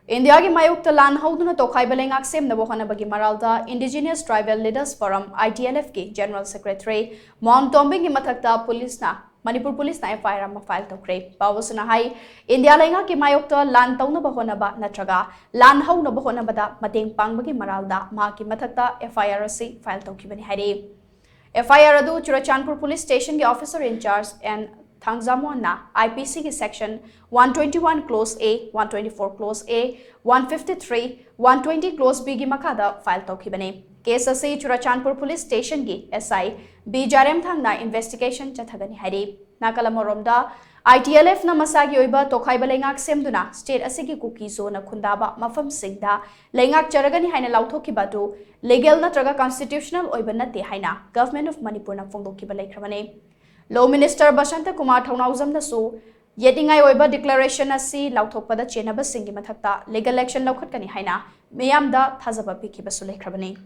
India ki mayok lan HOUDUNA TOKHAIBA LEINGAK SHEMNABA HOTNABAGI MARAL Indigenous Tribal Leaders Forum ITLF ki General Secretary Muan ki Mathak police na Manipur police na FIR ma file Toukhre pawsuna hai India LEINGAK ki mayok lan taunaba honaba natraga lan haunaba honaba da mateng pangbagi maral da ma ki Mathak FIR si file Toukhibani hari FIR adu Churachandpur police station ki officer in charge and Thangzamona IPC की section 121 clause A, 124 clause A, 153, 120 clause B की मखादा file तौखिबने case असे Churachandpur police station की SI B जारेम थांगना investigation चथगनी हरी नाकलमरोमदा ITLF न मसागी ओइबा तोखाइबा लेंगाक सेमदुना स्टेट असिगी कुकी जोन खुंदाबा मफम सिंगदा लेंगाक चरगनी हाइना लाउथोखिबादु लीगल नत्रगा कॉन्स्टिट्यूशनल ओइबा नते हाइना गवर्नमेंट ऑफ मणिपुर न फोंदोखिबा लेख्रबने Law Minister Bashanta Kumar Thaunauzam nasu yetingai oiba declaration asi lauthokpada chenaba singi mathakta legal action laukhatkani haina miyamda thajaba pikhiba su lekhrabani